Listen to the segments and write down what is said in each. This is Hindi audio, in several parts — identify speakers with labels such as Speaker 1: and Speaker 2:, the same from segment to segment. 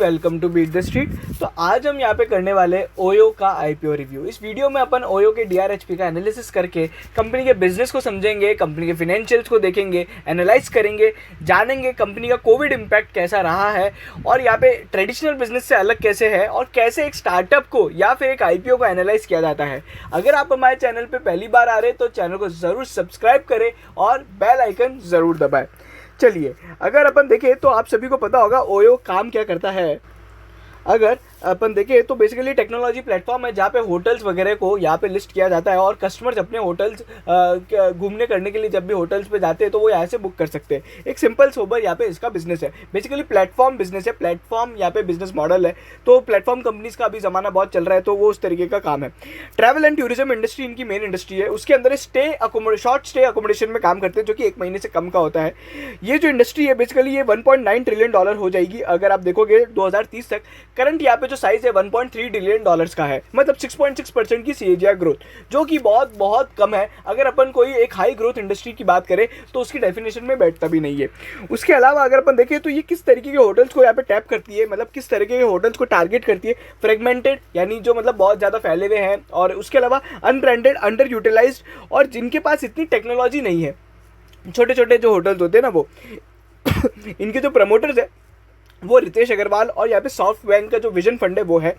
Speaker 1: Welcome to beat the street. तो आज हम यहाँ पे करने वाले ओयो का आईपीओ रिव्यू। इस वीडियो में अपन ओयो के डीआरएचपी का एनालिसिस करके कंपनी के बिजनेस को समझेंगे, कंपनी के फिनेंशियल्स को देखेंगे, एनालाइज करेंगे, जानेंगे कंपनी का कोविड इम्पैक्ट कैसा रहा है और यहाँ पे ट्रेडिशनल बिजनेस से अलग कैसे है और कैसे एक स्टार्टअप को या फिर एक आईपीओ को एनालाइज किया जाता है। अगर आप हमारे चैनल पर पहली बार आ रहे हैं तो चैनल को ज़रूर सब्सक्राइब करें और बेल आइकन ज़रूर दबाएं। चलिए, अगर अपन देखें तो आप सभी को पता होगा ओयो काम क्या करता है। अगर अपन देखें तो बेसिकली टेक्नोलॉजी प्लेटफॉर्म है जहाँ पे होटल्स वगैरह को यहाँ पे लिस्ट किया जाता है और कस्टमर्स अपने होटल्स घूमने करने के लिए जब भी होटल्स पे जाते हैं तो वो यहाँ से बुक कर सकते हैं। एक सिंपल सोबर यहाँ पे इसका बिजनेस है, बेसिकली प्लेटफॉर्म बिजनेस है, प्लेटफॉर्म यहाँ पे बिजनेस मॉडल है। तो प्लेटफॉर्म कंपनीज का अभी ज़माना बहुत चल रहा है तो वो उस तरीके का काम है। ट्रैवल एंड टूरिज्म इंडस्ट्री इनकी मेन इंडस्ट्री है। उसके अंदर शॉर्ट स्टे अकोमोडेशन में काम करते हैं जो कि 1 महीने से कम का होता है। ये जो इंडस्ट्री है बेसिकली ये $1.9 ट्रिलियन हो जाएगी अगर आप देखोगे 2030 तक। करंट यहाँ पे जो साइज है $1.3 ट्रिलियन का है, मतलब 6.6% की CAGR ग्रोथ, जो कि बहुत बहुत कम है। अगर अपन कोई एक हाई ग्रोथ इंडस्ट्री की बात करें तो उसकी डेफिनेशन में बैठता भी नहीं है। उसके अलावा अगर अपन देखें तो ये किस तरीके के होटल्स को यहाँ पे टैप करती है, मतलब किस तरीके के होटल्स को टारगेट करती है। फ्रेगमेंटेड यानी जो मतलब बहुत ज़्यादा फैले हुए हैं, और उसके अलावा अनब्रांडेड, अंडर यूटिलाइज्ड और जिनके पास इतनी टेक्नोलॉजी नहीं है। छोटे छोटे जो होटल्स होते हैं ना वो इनके जो प्रमोटर्स है वो रितेश अग्रवाल और यहाँ पे सॉफ्ट बैंक का जो विजन फंड है वो है।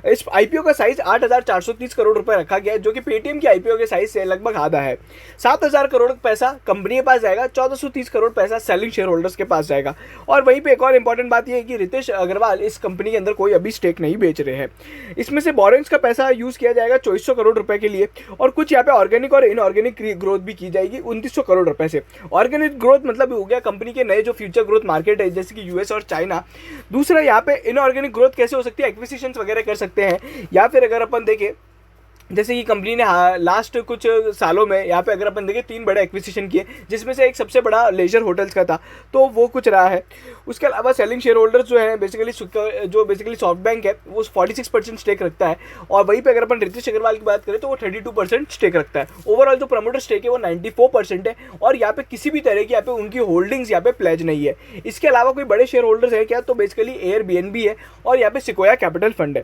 Speaker 1: इस आईपीओ का साइज 8,430 करोड़ रुपए रखा गया है, जो कि पेटीएम के आईपीओ के साइज से लगभग आधा है। 7,000 करोड़ पैसा कंपनी के पास जाएगा, 1,430 करोड़ पैसा सेलिंग शेयर होल्डर्स के पास जाएगा। और वहीं पे एक और इंपॉर्टेंट बात यह है कि रितेश अग्रवाल इस कंपनी के अंदर कोई अभी स्टेक नहीं बेच रहे हैं। इसमें से बोरिंग्स का पैसा यूज किया जाएगा 2,400 करोड़ रुपए के लिए, और कुछ यहाँ पे ऑर्गेनिक और इनऑर्गेनिक ग्रोथ भी की जाएगी 2,900 करोड़ रुपए से। ऑर्गेनिक ग्रोथ मतलब हो गया कंपनी के नए जो फ्यूचर ग्रोथ मार्केट है जैसे कि यूएस और चाइना। दूसरा यहाँ पे इनऑर्गेनिक ग्रोथ कैसे हो सकती है, एक्विजिशंस वगैरह कर सकते हैं। या फिर अगर अपन देखें जैसे कि कंपनी ने लास्ट कुछ सालों में यहाँ पे अगर अपन देखें 3 बड़े एक्विजिशन किए, जिसमें से एक सबसे बड़ा लेजर होटल्स का था, तो वो कुछ रहा है। उसके अलावा सेलिंग शेयर होल्डर्स जो है बेसिकली सॉफ्ट बैंक है वो 46% स्टेक रखता है, और वहीं पे अगर अपन रितेश अग्रवाल की बात करें तो वो 32% स्टेक रखता है। ओवरऑल जो प्रमोटर स्टेक है वो 94% है, और यहाँ पे किसी भी तरह की यहाँ पे उनकी होल्डिंग्स यहाँ पे प्लेज नहीं है। इसके अलावा कोई बड़े शेयर होल्डर्स है क्या, तो बेसिकली एयरबीएनबी है और यहाँ पे सिकोया कैपिटल फंड है।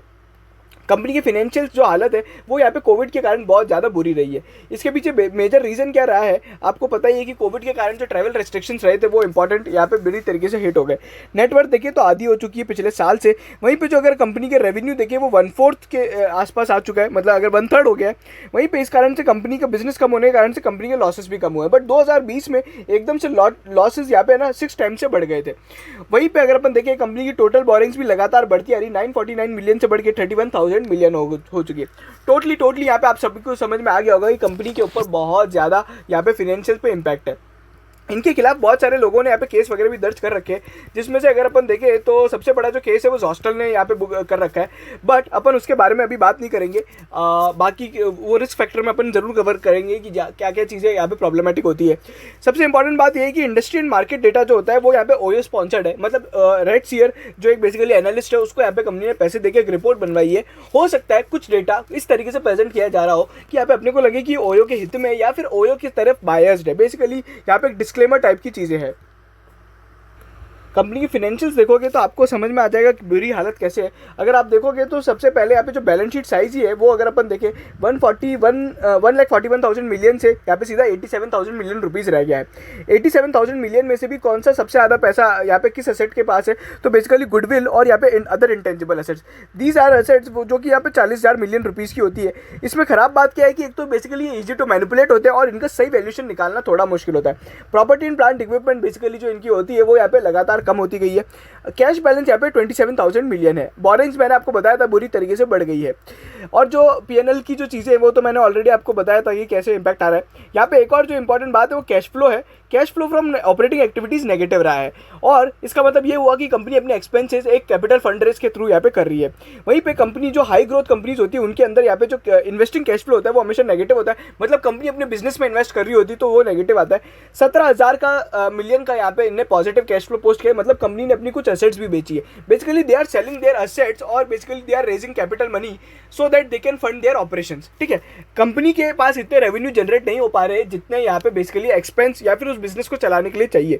Speaker 1: कंपनी की फिनेंशियल जो हालत है वो यहाँ पे कोविड के कारण बहुत ज़्यादा बुरी रही है। इसके पीछे मेजर रीज़न क्या रहा है, आपको पता ही है कि कोविड के कारण जो ट्रैवल रेस्ट्रिक्शंस रहे थे वो इंपॉर्टेंट यहाँ पे बुरी तरीके से हिट हो गए। नेटवर्थ देखिए तो आधी हो चुकी है पिछले साल से। वहीं पे जो अगर कंपनी के रेवेन्यू देखिए वो 1/4 के आसपास आ चुका है, मतलब अगर 1/3 हो गया है। वहीं पे इस कारण से कंपनी का बिजनेस कम होने के कारण से कंपनी के लॉसेस भी कम हुए हैं। बट 2020 में एकदम से लॉसेज यहाँ पे ना 6 टाइम्स से बढ़ गए थे। वहीं पे अगर अपन देखें कंपनी की टोटल बोरिंग्स भी लगातार बढ़ती आ रही, 949 मिलियन से बढ़ के 31,000 मिलियन हो चुकी है। टोटली यहाँ पे आप सभी को समझ में आ गया होगा कि कंपनी के ऊपर बहुत ज़्यादा यहाँ पे फिनेंशियल पे इम्पैक्ट है। इनके खिलाफ बहुत सारे लोगों ने यहाँ पे केस वगैरह भी दर्ज कर रखे हैं, जिसमें से अगर अपन देखें तो सबसे बड़ा जो केस है वो हॉस्टल ने यहाँ पे बुक कर रखा है। बट अपन उसके बारे में अभी बात नहीं करेंगे। बाकी वो रिस्क फैक्टर में अपन जरूर कवर करेंगे कि क्या क्या चीज़ें यहाँ पे प्रॉब्लमेटिक होती है। सबसे इंपॉर्टेंट बात यह है कि इंडस्ट्री एंड मार्केट डेटा जो होता है वो यहाँ पे ओयो स्पॉन्सर्ड है, मतलब रेड सीयर जो एक बेसिकली एनालिस्ट है उसको यहाँ पे कंपनी ने पैसे देकर एक रिपोर्ट बनवाई है। हो सकता है कुछ डेटा इस तरीके से प्रेजेंट किया जा रहा हो कि यहाँ पे अपने को लगे कि ओयो के हित में या फिर ओयो की तरफ बायस्ड है। बेसिकली यहाँ पे डिस्क्लेमर टाइप की चीजें हैं। कंपनी की फाइनेंशियल्स देखोगे तो आपको समझ में आ जाएगा कि बुरी हालत कैसे है। अगर आप देखोगे तो सबसे पहले यहाँ पे जो बैलेंस शीट साइज ही है वो अगर अपन देखें 1,41,000 मिलियन से यहाँ पे सीधा 87,000 मिलियन रुपीज़ रह गया है। 87,000 मिलियन में से भी कौन सा सबसे ज़्यादा पैसा यहाँ पे किस एसेट के पास है, तो बेसिकली गुडविल और यहाँ पे other intangible assets. These are assets जो कि यहाँ पे 40,000 मिलियन रुपीज़ की होती है। इसमें खराब बात क्या है कि एक तो बेसिकली ईजी टू मैनिपुलेट होते हैं और इनका सही वैल्यूएशन निकालना थोड़ा मुश्किल होता है। Property and plant equipment basically जो इनकी होती है वो यहाँ पे लगातार कम होती गई है। कैश बैलेंस यहाँ पे 27,000 मिलियन है। बोरिंग्स मैंने आपको बताया था बुरी तरीके से बढ़ गई है। और जो पीएनएल की जो चीज़ें हैं वो तो मैंने ऑलरेडी आपको बताया था कि कैसे इंपैक्ट आ रहा है। यहाँ पे एक और जो इंपॉर्टेंट बात है वो कैश फ्लो है। Cash flow from operating activities negative रहा है, और इसका मतलब ये हुआ कि कंपनी अपने एक्सपेंसेस एक कैपिटल फंड रेज के थ्रू यहाँ पे कर रही है। वहीं पे कंपनी जो हाई ग्रोथ कंपनीज होती है उनके अंदर यहाँ पे जो इन्वेस्टिंग कैश फ्लो होता है वो हमेशा नेगेटिव होता है, मतलब कंपनी अपने बिजनेस में इन्वेस्ट कर रही होती है तो वो नेगेटिव आता है। 17,000 मिलियन का यहाँ पे इन्हें पॉजिटिव कैश फ्लो पोस्ट किया, मतलब कंपनी ने अपनी कुछ एसेट्स भी बेची है। Basically they are selling their assets और basically they are raising capital money so that they can fund their operations. ठीक है, कंपनी के पास इतने रेवेन्यू जनरेट नहीं हो पा रहे जितने यहाँ पे बेसिकली एक्सपेंस या फिर उस बिजनेस को चलाने के लिए चाहिए।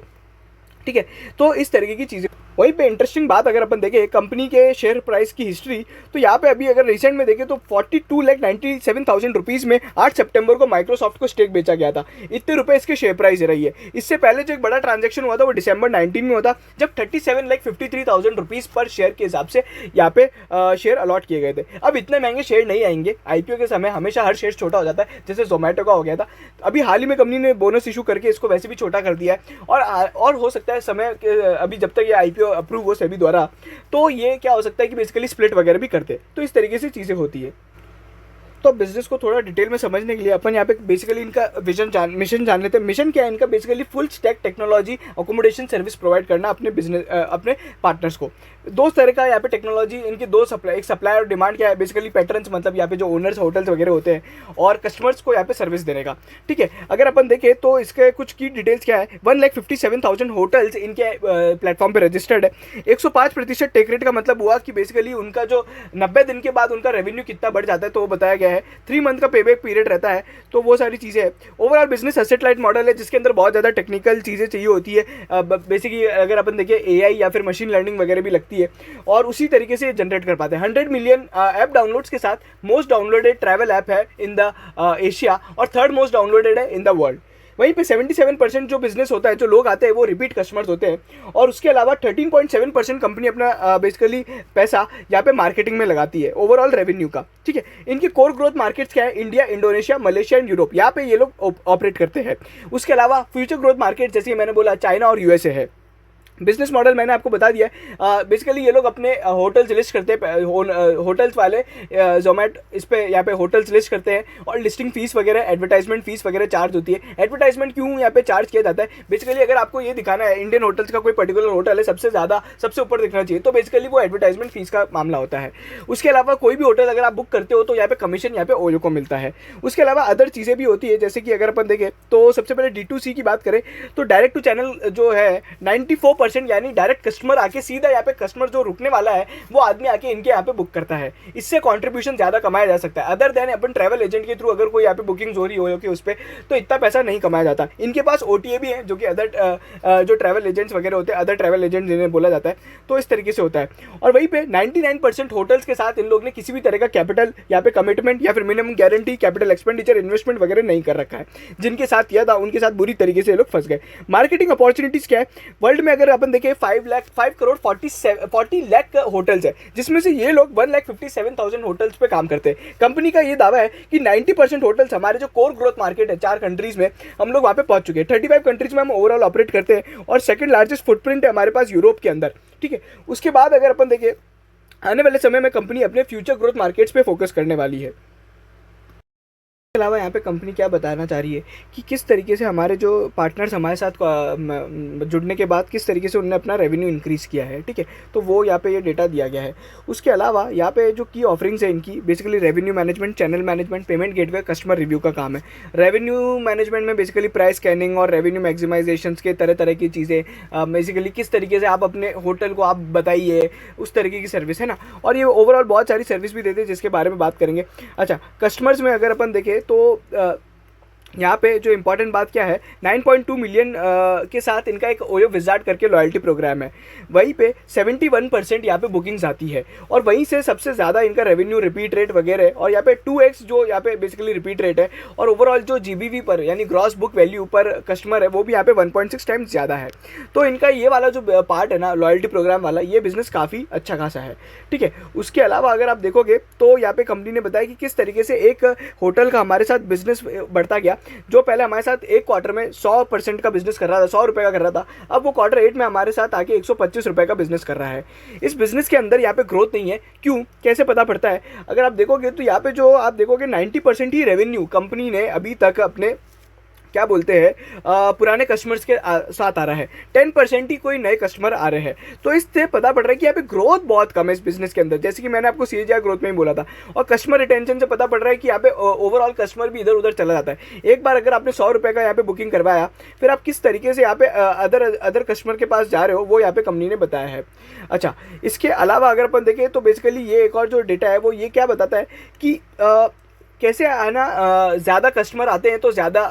Speaker 1: ठीक है। तो इस तरीके की चीज़ें। वहीं पे इंटरेस्टिंग बात अगर अपन देखें कंपनी के शेयर प्राइस की हिस्ट्री, तो यहाँ पे अभी अगर रिसेंट में देखें तो 42,97,000 रुपीज़ में 8 सितंबर को माइक्रोसॉफ्ट को स्टेक बेचा गया था। इतने रुपए इसके शेयर प्राइस रही है। इससे पहले जो एक बड़ा ट्रांजैक्शन हुआ था वो दिसंबर 19 में हुआ था, जब 37,53,000 रुपीज़ पर शेयर के हिसाब से यहाँ पे शेयर अलॉट किए गए थे। अब इतने महंगे शेयर नहीं आएंगे। आईपीओ के समय हमेशा हर शेयर छोटा हो जाता है, जैसे जोमेटो का हो गया था। अभी हाल ही में कंपनी ने बोनस इशू करके इसको वैसे भी छोटा कर दिया है, और हो सकता है समय अभी जब तक ये आईपीओ अप्रूव हो सेबी द्वारा, तो ये क्या हो सकता है कि बेसिकली स्प्लिट वगैरह भी करते। तो इस तरीके से चीज़ें होती है। तो बिजनेस को थोड़ा डिटेल में समझने के लिए अपन यहाँ पे बेसिकली इनका मिशन जान लेते हैं। मिशन क्या है इनका? Basically full stack technology accommodation service provide करना अपने बिजनेस अपने पार्टनर्स को। दो तरह का यहाँ पे टेक्नोलॉजी इनकी दो सप्लाई, एक सप्लाई और डिमांड क्या है बेसिकली पैटर्न्स, मतलब यहाँ पे जो ओनर्स होटल्स वगैरह होते हैं और कस्टमर्स को यहाँ पे सर्विस देने का। ठीक है, अगर अपन देखें तो इसके कुछ की डिटेल्स क्या है। 1,57,000 होटल्स इनके प्लेटफॉर्म पे रजिस्टर्ड है। 105% टेक रेट का मतलब हुआ कि बेसिकली उनका जो 90 दिन के बाद उनका रेवेन्यू कितना बढ़ जाता है तो वो बताया गया है। 3 मंथ का पेबैक पीरियड रहता है। तो वो सारी चीज़ें हैं। Overall business asset light model है जिसके अंदर बहुत ज़्यादा टेक्निकल चीज़ें चाहिए होती है। बेसिकली अगर अपन देखें एआई या फिर मशीन लर्निंग वगैरह भी लगती है और उसी तरीके से जनरेट कर पाते हैं। 100 मिलियन ऐप डाउनलोड्स के साथ मोस्ट डाउनलोडेड ट्रैवल ऐप है इन द एशिया और थर्ड मोस्ट डाउनलोडेड है इन द वर्ल्ड। वहीं पे 77% जो बिजनेस होता है, जो लोग आते हैं वो रिपीट कस्टमर्स होते हैं। और उसके अलावा 13.7% कंपनी अपना बेसिकली पैसा यहाँ पे मार्केटिंग में लगाती है ओवरऑल रेवेन्यू का। ठीक है, इनकी कोर ग्रोथ मार्केट्स क्या है? India, Indonesia, Malaysia and Europe, यहाँ पे ये लोग ऑपरेट करते हैं। उसके अलावा फ्यूचर ग्रोथ मार्केट जैसे मैंने बोला चाइना और यूएसए है। बिजनेस मॉडल मैंने आपको बता दिया है। बेसिकली ये लोग अपने होटल्स लिस्ट करते हैं, होटल्स वाले जोमेटो इस पे यहाँ पे होटल्स लिस्ट करते हैं और लिस्टिंग फीस वगैरह, एडवर्टाइजमेंट फीस वगैरह चार्ज होती है। एडवर्टाइजमेंट क्यों यहाँ पे चार्ज किया जाता है? बेसिकली अगर आपको ये दिखाना है इंडियन होटल्स का कोई पर्टिकुलर होटल है सबसे ज़्यादा सबसे ऊपर दिखना चाहिए, तो बेसिकली वो एडवर्टाइजमेंट फीस का मामला होता है। उसके अलावा कोई भी होटल अगर आप बुक करते हो तो यहाँ पे कमीशन यहाँ पे ओयो को मिलता है। उसके अलावा अदर चीज़ें भी होती है, जैसे कि अगर अपन देखें तो सबसे पहले D2C की बात करें तो डायरेक्ट टू चैनल जो है 94%, यानी डायरेक्ट कस्टमर आके सीधा यहाँ पे कस्टमर जो रुकने वाला है वो आदमी आके इनके यहाँ पे बुक करता है। इससे कंट्रीब्यूशन ज़्यादा कमाया जा सकता है। अदर देन अपन ट्रैवल एजेंट के थ्रू अगर कोई यहाँ पे बुकिंग हो रही हो कि उस पर तो इतना पैसा नहीं कमाया जाता। इनके पास OTA भी है जो कि अदर जो ट्रैवल एजेंट्स वगैरह होते हैं, अदर ट्रैवल एजेंट जिन्हें बोला जाता है, तो इस तरीके से होता है। और वहीं पे 99% होटल्स के साथ इन लोग ने किसी भी तरह का कैपिटल यहाँ पे कमिटमेंट या फिर minimum guarantee, capital expenditure, investment वगैरह नहीं कर रखा है। जिनके साथ किया था उनके साथ बुरी तरीके से लोग फंस गए। मार्केटिंग अपॉर्चुनिटीज क्या है? वर्ल्ड में अगर अपन देखें 5 लाख होटल्स है, जिसमें से ये लोग 1,57,000 होटल्स पे काम करते हैं। कंपनी का ये दावा है कि 90% होटल्स हमारे जो कोर ग्रोथ मार्केट है 4 कंट्रीज में हम लोग वहाँ पे पहुंच चुके हैं। 35 कंट्रीज में हम ओवरऑल ऑपरेट करते हैं और सेकंड लार्जेस्ट फुटप्रिंट है हमारे पास यूरोप के अंदर। ठीक है, उसके बाद अगर अपन देखें आने वाले समय में कंपनी अपने फ्यूचर ग्रोथ मार्केट्स पे फोकस करने वाली है। इसके अलावा यहाँ पे कंपनी क्या बताना चाह रही है कि किस तरीके से हमारे जो पार्टनर्स हमारे साथ जुड़ने के बाद किस तरीके से उन्होंने अपना रेवेन्यू इंक्रीज़ किया है। ठीक है, तो वो यहाँ पे ये डेटा दिया गया है। उसके अलावा यहाँ पे जो की ऑफरिंग्स है इनकी basically revenue management, channel management, payment gateway, customer review का काम है। रेवेन्यू मैनेजमेंट में बेसिकली प्राइस स्कैनिंग और रेवेन्यू मैक्सिमाइजेशन के तरह की चीज़ें, बेसिकली किस तरीके से आप अपने होटल को आप बताइए, उस तरीके की सर्विस है ना। और ये ओवरऑल बहुत सारी सर्विस भी देते हैं जिसके बारे में बात करेंगे। अच्छा, कस्टमर्स में अगर अपन देखें तो यहाँ पे जो इंपॉर्टेंट बात क्या है, 9.2 मिलियन के साथ इनका एक ओयो विजार्ड करके लॉयल्टी प्रोग्राम है। वहीं पे 71% यहाँ पे बुकिंग्स आती है और वहीं से सबसे ज़्यादा इनका रेवेन्यू, रिपीट रेट वगैरह, और यहाँ पे 2x जो यहाँ पे बेसिकली रिपीट रेट है। और ओवरऑल जो GBV पर यानी ग्रॉस बुक वैल्यू पर कस्टमर है वो भी यहाँ पे 1.6 टाइम्स ज़्यादा है। तो इनका ये वाला जो पार्ट है ना लॉयल्टी प्रोग्राम वाला, ये बिजनेस काफ़ी अच्छा खासा है। ठीक है, उसके अलावा अगर आप देखोगे तो यहाँ पे कंपनी ने बताया कि किस तरीके से एक होटल का हमारे साथ बिजनेस बढ़ता गया। जो पहले हमारे साथ एक क्वार्टर में 100% का बिजनेस कर रहा था, 100 रुपये का कर रहा था, अब वो क्वार्टर 8 में हमारे साथ आके 125 रुपये का बिजनेस कर रहा है। इस बिजनेस के अंदर यहाँ पे ग्रोथ नहीं है। क्यों, कैसे पता पड़ता है? अगर आप देखोगे तो यहाँ पे जो आप देखोगे 90% ही रेवेन्यू कंपनी ने अभी तक अपने क्या बोलते हैं पुराने कस्टमर्स के साथ आ रहा है। 10% ही कोई नए कस्टमर आ रहे हैं। तो इससे पता पड़ रहा है कि यहाँ पे ग्रोथ बहुत कम है इस बिजनेस के अंदर, जैसे कि मैंने आपको CAGR ग्रोथ में ही बोला था। और कस्टमर रिटेंशन से पता पड़ रहा है कि यहाँ पे ओवरऑल कस्टमर भी इधर उधर चला जाता है। एक बार अगर आपने 100 रुपये का यहाँ पे बुकिंग करवाया, फिर आप किस तरीके से यहाँ पे अदर कस्टमर के पास जा रहे हो वो यहाँ पे कंपनी ने बताया है। अच्छा, इसके अलावा अगर अपन देखें तो बेसिकली ये एक और जो डेटा है वो ये क्या बताता है कि कैसे आना, ज़्यादा कस्टमर आते हैं तो ज़्यादा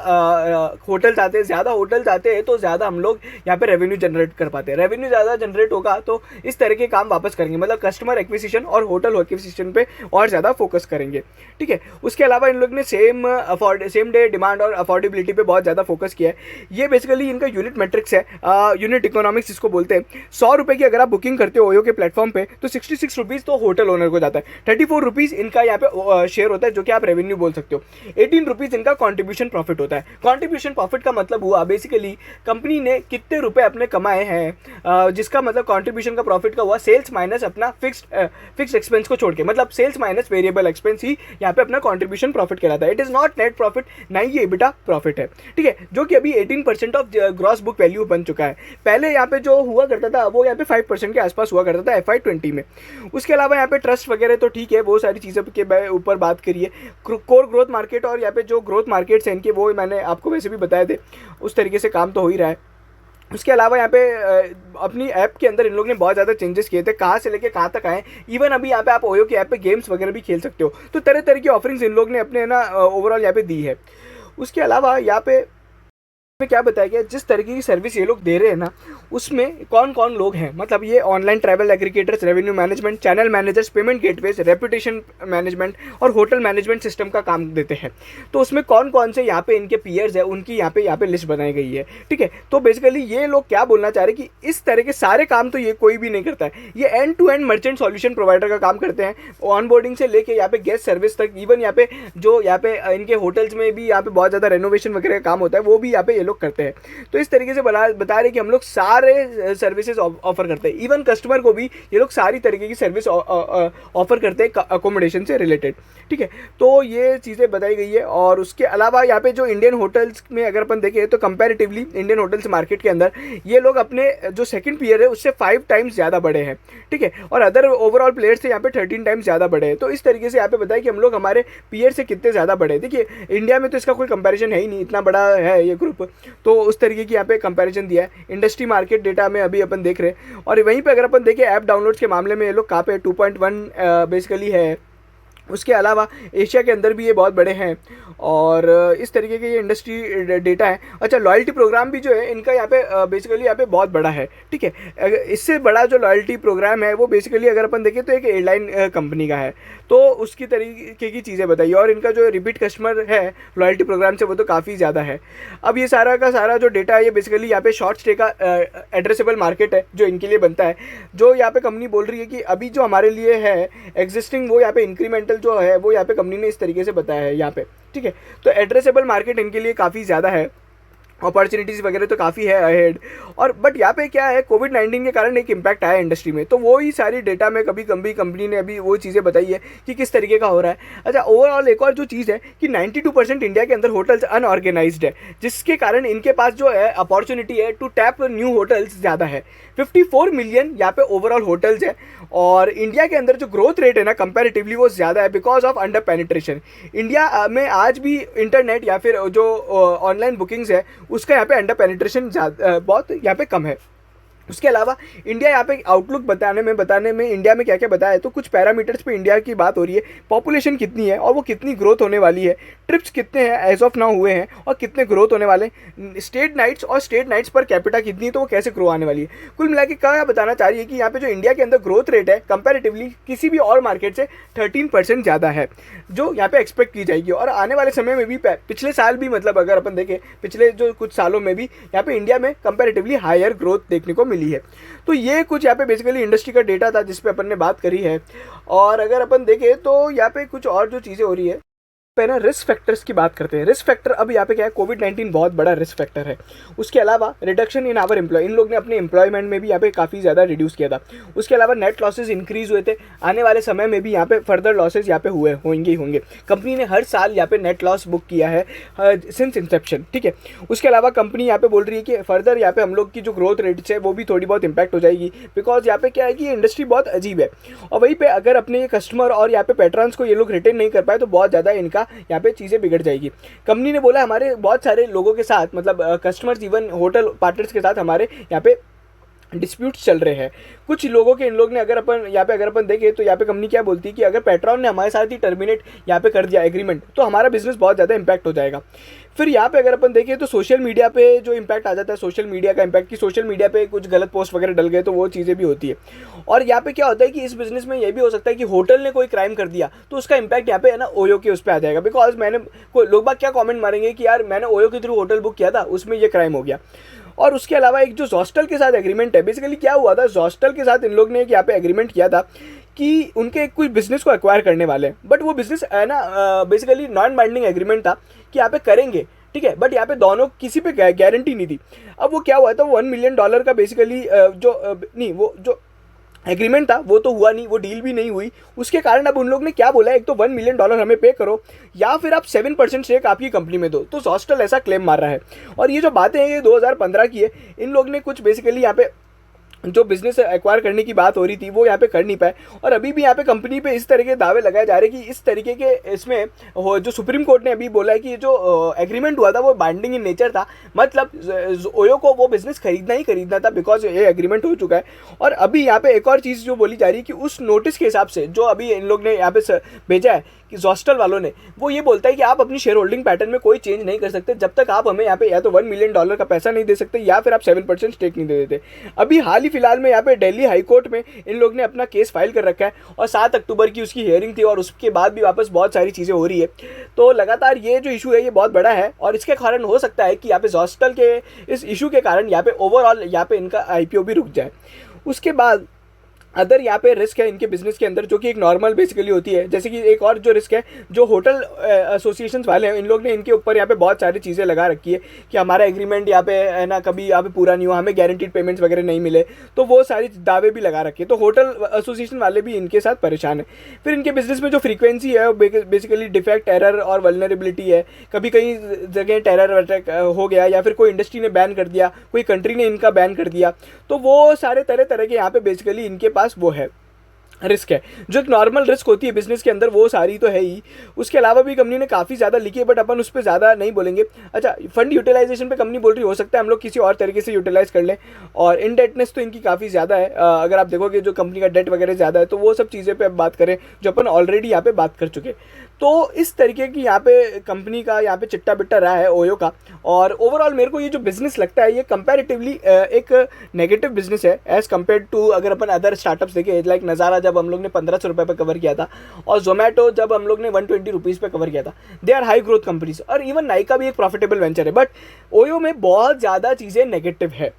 Speaker 1: होटल्स आते हैं, ज़्यादा होटल्स आते हैं तो ज़्यादा हम लोग यहाँ पे रेवेन्यू जनरेट कर पाते हैं, रेवेन्यू ज़्यादा जनरेट होगा तो इस तरह के काम वापस करेंगे, मतलब कस्टमर एक्विजिशन और होटल एक्विजिशन पे और ज़्यादा फोकस करेंगे, ठीक है। उसके अलावा इन लोग ने सेम डे डिमांड और अफोर्डेबिलिटी पे बहुत ज़्यादा फोकस किया है। ये बेसिकली इनका यूनिट मैट्रिक्स है, यूनिट इकोनॉमिक्स जिसको बोलते हैं। 100 रुपये की अगर आप बुकिंग करते हो ओयो के प्लेटफॉर्म पे तो 66 रुपीज़ तो होटल ओनर को जाता है, 34 रुपीज़ इनका यहाँ पे शेयर होता है जो कि आप रेवेन्यू बोल सकते हो, 18 रुपीज़ इनका कॉन्ट्रीब्यूशन प्रॉफिट होता है। कॉन्ट्रीब्यूशन प्रॉफिट का मतलब हुआ बेसिकली कंपनी ने कितने रुपए अपने कमाए हैं, जिसका मतलब कॉन्ट्रीब्यूशन का प्रॉफिट का हुआ सेल्स माइनस अपना फिक्स्ड एक्सपेंस को छोड़ के, मतलब सेल्स माइनस वेरिएबल एक्सपेंस ही यहाँ पे अपना कॉन्ट्रीब्यूशन प्रॉफिट कहलाता है। It is not net profit, ना ही ये एबिटा प्रॉफिट है, ठीक है, जो कि अभी 18% ऑफ ग्रॉस बुक वैल्यू बन चुका है। पहले यहाँ पे जो हुआ करता था वो यहाँ पे 5% के आसपास हुआ करता था FY20 में। उसके अलावा यहाँ पे ट्रस्ट वगैरह तो ठीक है, वो सारी चीज़ों के ऊपर बात करिए। कोर ग्रोथ मार्केट और यहाँ पे जो ग्रोथ मार्केट्स हैं इनके, वो मैंने आपको वैसे भी बताए थे, उस तरीके से काम तो हो ही रहा है। उसके अलावा यहाँ पे अपनी ऐप के अंदर इन लोग ने बहुत ज़्यादा चेंजेस किए थे, कहाँ से लेके कहाँ तक आए। इवन अभी यहाँ पे आप ओयो की ऐप पे गेम्स वगैरह भी खेल सकते हो, तो तरह तरह की ऑफरिंग्स इन लोग ने अपने ना ओवरऑल यहाँ पे दी है। उसके अलावा यहाँ पे में क्या बताया गया, जिस तरीके की सर्विस ये लोग दे रहे हैं ना, उसमें कौन कौन लोग हैं, मतलब ये online travel aggregators, revenue management, channel managers, payment gateways, reputation management और होटल मैनेजमेंट सिस्टम का काम देते हैं। तो उसमें कौन कौन से यहाँ पे इनके पीयर्स है उनकी यहाँ पे लिस्ट बनाई गई है, ठीक है। तो बेसिकली ये लोग क्या बोलना चाह रहे हैं कि इस तरह के सारे काम तो ये कोई भी नहीं करता है, ये end to end merchant solution provider का काम करते हैं, ऑनबोर्डिंग से लेके यहाँ पे गेस्ट सर्विस तक। इवन यहाँ पे जो यहाँ पे इनके होटल्स में भी यहाँ पे बहुत ज़्यादा रेनोवेशन वगैरह का काम होता है, वो भी यहाँ पे ये लोग करते हैं। तो इस तरीके से बता रहे कि हम लोग सारे सर्विसेज ऑफर करते हैं, इवन कस्टमर को भी ये लोग सारी तरीके की सर्विस ऑफर करते हैं अकोमोडेशन से रिलेटेड, ठीक है। तो ये चीज़ें बताई गई है। और उसके अलावा यहाँ पे जो इंडियन होटल्स में अगर अपन देखें तो कंपैरेटिवली इंडियन होटल्स मार्केट के अंदर ये लोग अपने जो सेकंड पीयर है उससे 5 टाइम्स ज़्यादा बड़े हैं, ठीक है, और अदर ओवरऑल प्लेयर से यहाँ पे 13 टाइम्स ज़्यादा बड़े हैं। तो इस तरीके से यहाँ पे बताया कि हम लोग हमारे पीयर से कितने ज़्यादा बड़े हैं। देखिए इंडिया में तो इसका कोई कंपैरिजन है ही नहीं, इतना बड़ा है ये ग्रुप, तो उस तरीके की यहाँ पे कंपैरिजन दिया है। इंडस्ट्री मार्केट डेटा में अभी अपन देख रहे हैं। और वहीं पे अगर अपन देखें ऐप डाउनलोड्स के मामले में ये लोग कहाँ पे 2.1 बेसिकली है। उसके अलावा एशिया के अंदर भी ये बहुत बड़े हैं और इस तरीके के ये इंडस्ट्री डेटा है। अच्छा, लॉयल्टी प्रोग्राम भी जो है इनका यहाँ पे बेसिकली यहाँ पे बहुत बड़ा है, ठीक है। इससे बड़ा जो लॉयल्टी प्रोग्राम है वो बेसिकली अगर अपन देखें तो एक एयरलाइन कंपनी का है, तो उसकी तरीके की चीज़ें बताइए। और इनका जो रिपीट कस्टमर है लॉयल्टी प्रोग्राम से वो तो काफ़ी ज़्यादा है। अब ये सारा का सारा जो डेटा है ये बेसिकली यहाँ पे शॉर्ट स्टे का एड्रेसेबल मार्केट है जो इनके लिए बनता है, जो यहाँ पे कंपनी बोल रही है कि अभी जो हमारे लिए है एग्जिस्टिंग वो यहाँ पे इंक्रीमेंटल जो है वो यहाँ पे कंपनी ने इस तरीके से बताया है यहाँ पे, ठीक है। तो एड्रेसेबल मार्केट इनके लिए काफ़ी ज़्यादा है, अपॉर्चुनिटीज़ वगैरह तो काफ़ी है अहेड। और बट यहाँ पे क्या है, कोविड-19 के कारण एक इम्पैक्ट आया इंडस्ट्री में, तो वो ही सारी डेटा में कभी कभी कंपनी ने अभी वो चीज़ें बताई है कि किस तरीके का हो रहा है। अच्छा, ओवरऑल एक और जो चीज़ है कि 92% इंडिया के अंदर होटल्स अनऑर्गेनाइज्ड है, जिसके कारण इनके पास जो है अपॉर्चुनिटी है टू टैप न्यू होटल्स ज़्यादा है। 54 मिलियन यहाँ पे ओवरऑल होटल्स है और इंडिया के अंदर जो ग्रोथ रेट है ना कंपैरेटिवली वो ज़्यादा है because of under penetration. India में आज भी इंटरनेट या फिर जो ऑनलाइन बुकिंग्स है उसका यहाँ पे अंडर पेनिट्रेशन बहुत यहाँ पे कम है। उसके अलावा इंडिया यहाँ पे आउटलुक बताने में इंडिया में क्या क्या बताया है, तो कुछ पैरामीटर्स पे इंडिया की बात हो रही है। पॉपुलेशन कितनी है और वो कितनी ग्रोथ होने वाली है, ट्रिप्स कितने हैं एज ऑफ नाउ हुए हैं और कितने ग्रोथ होने वाले, स्टेट नाइट्स और स्टेट नाइट्स पर कैपिटा कितनी है तो वो कैसे ग्रो आने वाली है। कुल मिला के क्या बताना चाह रही है कि यहाँ पे जो इंडिया के अंदर ग्रोथ रेट है कंपेरेटिवली किसी भी और मार्केट से 13% ज़्यादा है, जो यहाँ पे एक्सपेक्ट की जाएगी। और आने वाले समय में भी पिछले साल भी मतलब अगर अपन देखें पिछले जो कुछ सालों में भी यहाँ पे इंडिया में कंपेरेटिवली हायर ग्रोथ देखने को मिली है। तो ये कुछ यहाँ पे बेसिकली इंडस्ट्री का डेटा था जिस पे अपन ने बात करी है। और अगर अपन देखें तो यहाँ पे कुछ और जो चीज़ें हो रही है, पहले रिस्क फैक्टर्स की बात करते हैं। रिस्क फैक्टर अब यहाँ पे क्या है, कोविड-19 बहुत बड़ा रिस्क फैक्टर है। उसके अलावा रिडक्शन इन आवर एम्प्लॉय, इन लोग ने अपने एम्प्लॉयमेंट में भी यहाँ पे काफ़ी ज़्यादा रिड्यूस किया था। उसके अलावा नेट लॉसेज इंक्रीज हुए थे, आने वाले समय में भी यहाँ पे फर्दर लॉसेज यहाँ पे होंगे। कंपनी ने हर साल यहाँ पे नेट लॉस बुक किया है सिंस इंसेप्शन, ठीक है। उसके अलावा कंपनी यहाँ पे बोल रही है कि फर्दर यहाँ पे हम लोग की जो ग्रोथ रेट्स है वो भी थोड़ी बहुत इंपैक्ट हो जाएगी, बिकॉज यहाँ पे क्या है कि इंडस्ट्री बहुत अजीब है। और वहीं पे अगर अपने ये कस्टमर और यहाँ पे पैट्रन्स को ये लोग रिटेन नहीं कर पाए तो बहुत ज़्यादा इनका यहाँ पे चीज़ें बिगड़ जाएगी। कंपनी ने बोला हमारे बहुत सारे लोगों के साथ, मतलब कस्टमर्स इवन होटल पार्टनर्स के साथ हमारे यहाँ पे डिस्प्यूट्स चल रहे हैं कुछ लोगों के। इन लोग ने अगर अपन देखें तो यहाँ पे कंपनी क्या बोलती है कि अगर पेट्रॉन ने हमारे साथ ही टर्मिनेट यहाँ पे कर दिया एग्रीमेंट तो हमारा बिजनेस बहुत ज़्यादा इंपैक्ट हो जाएगा। फिर यहाँ पे अगर अपन देखें तो सोशल मीडिया पे जो इम्पैक्ट आ जाता है, सोशल मीडिया का इम्पैक्ट, कि सोशल मीडिया पे कुछ गलत पोस्ट वगैरह डल गए तो वो चीज़ें भी होती है। और यहाँ पे क्या होता है कि इस बिजनेस में ये भी हो सकता है कि होटल ने कोई क्राइम कर दिया तो उसका इम्पैक्ट यहाँ पे है ना ओयो के उस पर आ जाएगा। बिकॉज मैंने लोग बाग क्या कमेंट मारेंगे कि यार मैंने ओयो के थ्रू होटल बुक किया था, उसमें ये क्राइम हो गया। और उसके अलावा एक जो जॉस्टल के साथ एग्रीमेंट है, बेसिकली क्या हुआ था, जॉस्टल के साथ इन लोग ने एक यहाँ पे एग्रीमेंट किया था कि उनके कुछ बिजनेस को एक्वायर करने वाले हैं, बट वो बिजनेस है ना बेसिकली नॉन बाइंडिंग एग्रीमेंट था कि यहाँ पे करेंगे, ठीक है, बट यहाँ पे दोनों किसी पे गारंटी नहीं थी। अब वो क्या हुआ था, $1 मिलियन का बेसिकली नहीं वो जो एग्रीमेंट था वो तो हुआ नहीं, वो डील भी नहीं हुई। उसके कारण अब उन लोग ने क्या बोला, एक तो $1 मिलियन हमें पे करो या फिर आप 7% स्टेक आपकी कंपनी में दो। तो जॉस्टल ऐसा क्लेम मार रहा है। और ये जो बातें हैं ये 2015 की है। इन लोग ने कुछ बेसिकली यहाँ पे जो बिजनेस एक्वायर करने की बात हो रही थी वो यहाँ पे कर नहीं पाए। और अभी भी यहाँ पे कंपनी पे इस तरह के दावे लगाए जा रहे हैं कि इस तरीके के इसमें जो सुप्रीम कोर्ट ने अभी बोला है कि जो एग्रीमेंट हुआ था वो बाइंडिंग इन नेचर था, मतलब ओयो को वो बिजनेस खरीदना ही खरीदना था बिकॉज ये एग्रीमेंट हो चुका है। और अभी यहाँ पे एक और चीज़ जो बोली जा रही है कि उस नोटिस के हिसाब से जो अभी इन लोग ने यहाँ पे भेजा है कि जॉस्टल वालों ने, वो ये बोलता है कि आप अपनी शेयर होल्डिंग पैटर्न में कोई चेंज नहीं कर सकते जब तक आप हमें यहाँ पे या तो $1 मिलियन का पैसा नहीं दे सकते या फिर आप 7% स्टेक नहीं दे देते। अभी हाल ही फिलहाल में यहाँ पे दिल्ली हाई कोर्ट में इन लोग ने अपना केस फाइल कर रखा है और 7 अक्टूबर की उसकी हियरिंग थी और उसके बाद भी वापस बहुत सारी चीज़ें हो रही है। तो लगातार ये जो इशू है ये बहुत बड़ा है और इसके कारण हो सकता है कि यहाँ पे जॉस्टल के इस इशू के कारण यहाँ पे ओवरऑल यहाँ पे इनका IPO भी रुक जाए। उसके बाद अदर यहाँ पे रिस्क है इनके बिजनेस के अंदर जो कि एक नॉर्मल बेसिकली होती है। जैसे कि एक और जो रिस्क है, जो होटल एसोसिएशन वाले हैं इन लोग ने इनके ऊपर यहाँ पे बहुत सारी चीज़ें लगा रखी है कि हमारा एग्रीमेंट यहाँ पे है ना कभी यहाँ पे पूरा नहीं हुआ, हमें गारंटीड पेमेंट्स वगैरह नहीं मिले, तो वो सारी दावे भी लगा रखे हैं। तो होटल एसोसिएशन वाले भी इनके साथ परेशान है। फिर इनके बिजनेस में जो फ्रीक्वेंसी है वो बेसिकली डिफेक्ट, एरर और वल्नरेबिलिटी है। कभी कई जगह टेरर अटैक हो गया या फिर कोई इंडस्ट्री ने बैन कर दिया, कोई कंट्री ने इनका बैन कर दिया, तो वो सारे तरह तरह के यहाँ पे बेसिकली इनके पास वो है रिस्क है। जो एक नॉर्मल रिस्क होती है बिजनेस के अंदर वो सारी तो है ही। उसके अलावा भी कंपनी ने काफ़ी ज़्यादा लिखी है बट अपन उस पर ज़्यादा नहीं बोलेंगे। अच्छा, फंड यूटिलाइजेशन पे कंपनी बोल रही हो सकता है हम लोग किसी और तरीके से यूटिलाइज कर लें। और इनडेटनेस तो इनकी काफ़ी ज़्यादा है। अगर आप देखोगे जो कंपनी का डेट वगैरह ज़्यादा है तो वो सब चीज़ें पे अब बात करें जो अपन ऑलरेडी यहाँ पे बात कर चुके। तो इस तरीके की यहाँ पे कंपनी का यहाँ पे चिट्टा बिट्टा रहा है ओयो का। और ओवरऑल मेरे को ये जो बिज़नेस लगता है ये कंपैरेटिवली एक नेगेटिव बिजनेस है एज़ कम्पेयर टू अगर अपन अदर स्टार्टअप्स देखें। लाइक नज़ारा जब हम लोग ने 1500 रुपये पर कवर किया था और जोमेटो जब हम लोग ने 120 रुपीज़ पे कवर किया था। They are high growth companies. और इवन नाइका भी एक प्रॉफिटेबल वेंचर है। बट ओयो में बहुत ज़्यादा चीज़ें नेगेटिव है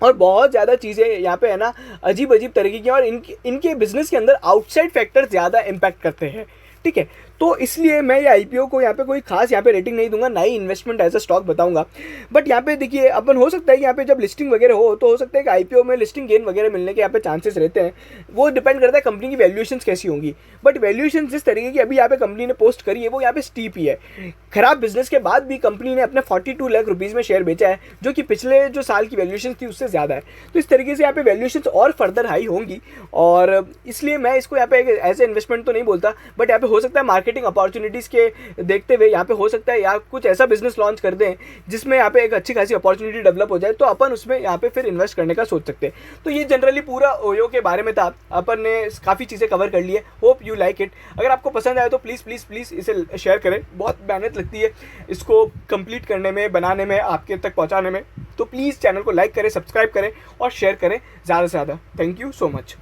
Speaker 1: और बहुत ज़्यादा चीज़ें यहाँ पे है ना अजीब अजीब तरीके की, और इनके बिजनेस के अंदर आउटसाइड फैक्टर ज़्यादा इम्पैक्ट करते हैं। ठीक है, तो इसलिए मैं ये IPO को यहाँ पे कोई खास यहाँ पे रेटिंग नहीं दूंगा, ना ही इन्वेस्टमेंट एज अ स्टॉक बताऊंगा। बट यहाँ पे देखिए अपन हो सकता है कि यहाँ पे जब लिस्टिंग वगैरह हो तो हो सकता है कि IPO में लिस्टिंग गेन वगैरह मिलने के यहाँ पे चांसेस रहते हैं। वो डिपेंड करता है कंपनी की वैल्यूएशंस कैसी होंगी। बट वैल्यूएशन जिस तरीके की अभी यहाँ पे कंपनी ने पोस्ट करी है वो यहाँ पे स्टीप ही है। खराब बिजनेस के बाद भी कंपनी ने अपने 42 लाख रुपीज़ में शेयर बेचा है जो कि पिछले जो साल की वैल्यूएशन थी उससे ज़्यादा है। तो इस तरीके से यहाँ पे वैल्यूएशंस और फर्दर हाई होंगी और इसलिए मैं इसको यहाँ पे एज ए इन्वेस्टमेंट तो नहीं बोलता। बट यहाँ पे हो सकता है मार्केटिंग अपॉर्चुनिटीज़ के देखते हुए यहाँ पे हो सकता है या कुछ ऐसा बिजनेस लॉन्च कर दें जिसमें यहाँ पे एक अच्छी खासी अपॉर्चुनिटी डेवलप हो जाए तो अपन उसमें यहाँ पे फिर इन्वेस्ट करने का सोच सकते हैं। तो ये जनरली पूरा ओयो के बारे में था। अपन ने काफ़ी चीज़ें कवर कर ली है। Hope you like it. अगर आपको पसंद आए तो प्लीज़ प्लीज़ प्लीज़ इसे शेयर करें। बहुत मेहनत लगती है इसको कंप्लीट करने में, बनाने में, आपके तक पहुँचाने में। तो प्लीज़ चैनल को लाइक करें, सब्सक्राइब करें और शेयर करें ज़्यादा से ज़्यादा। Thank you so much.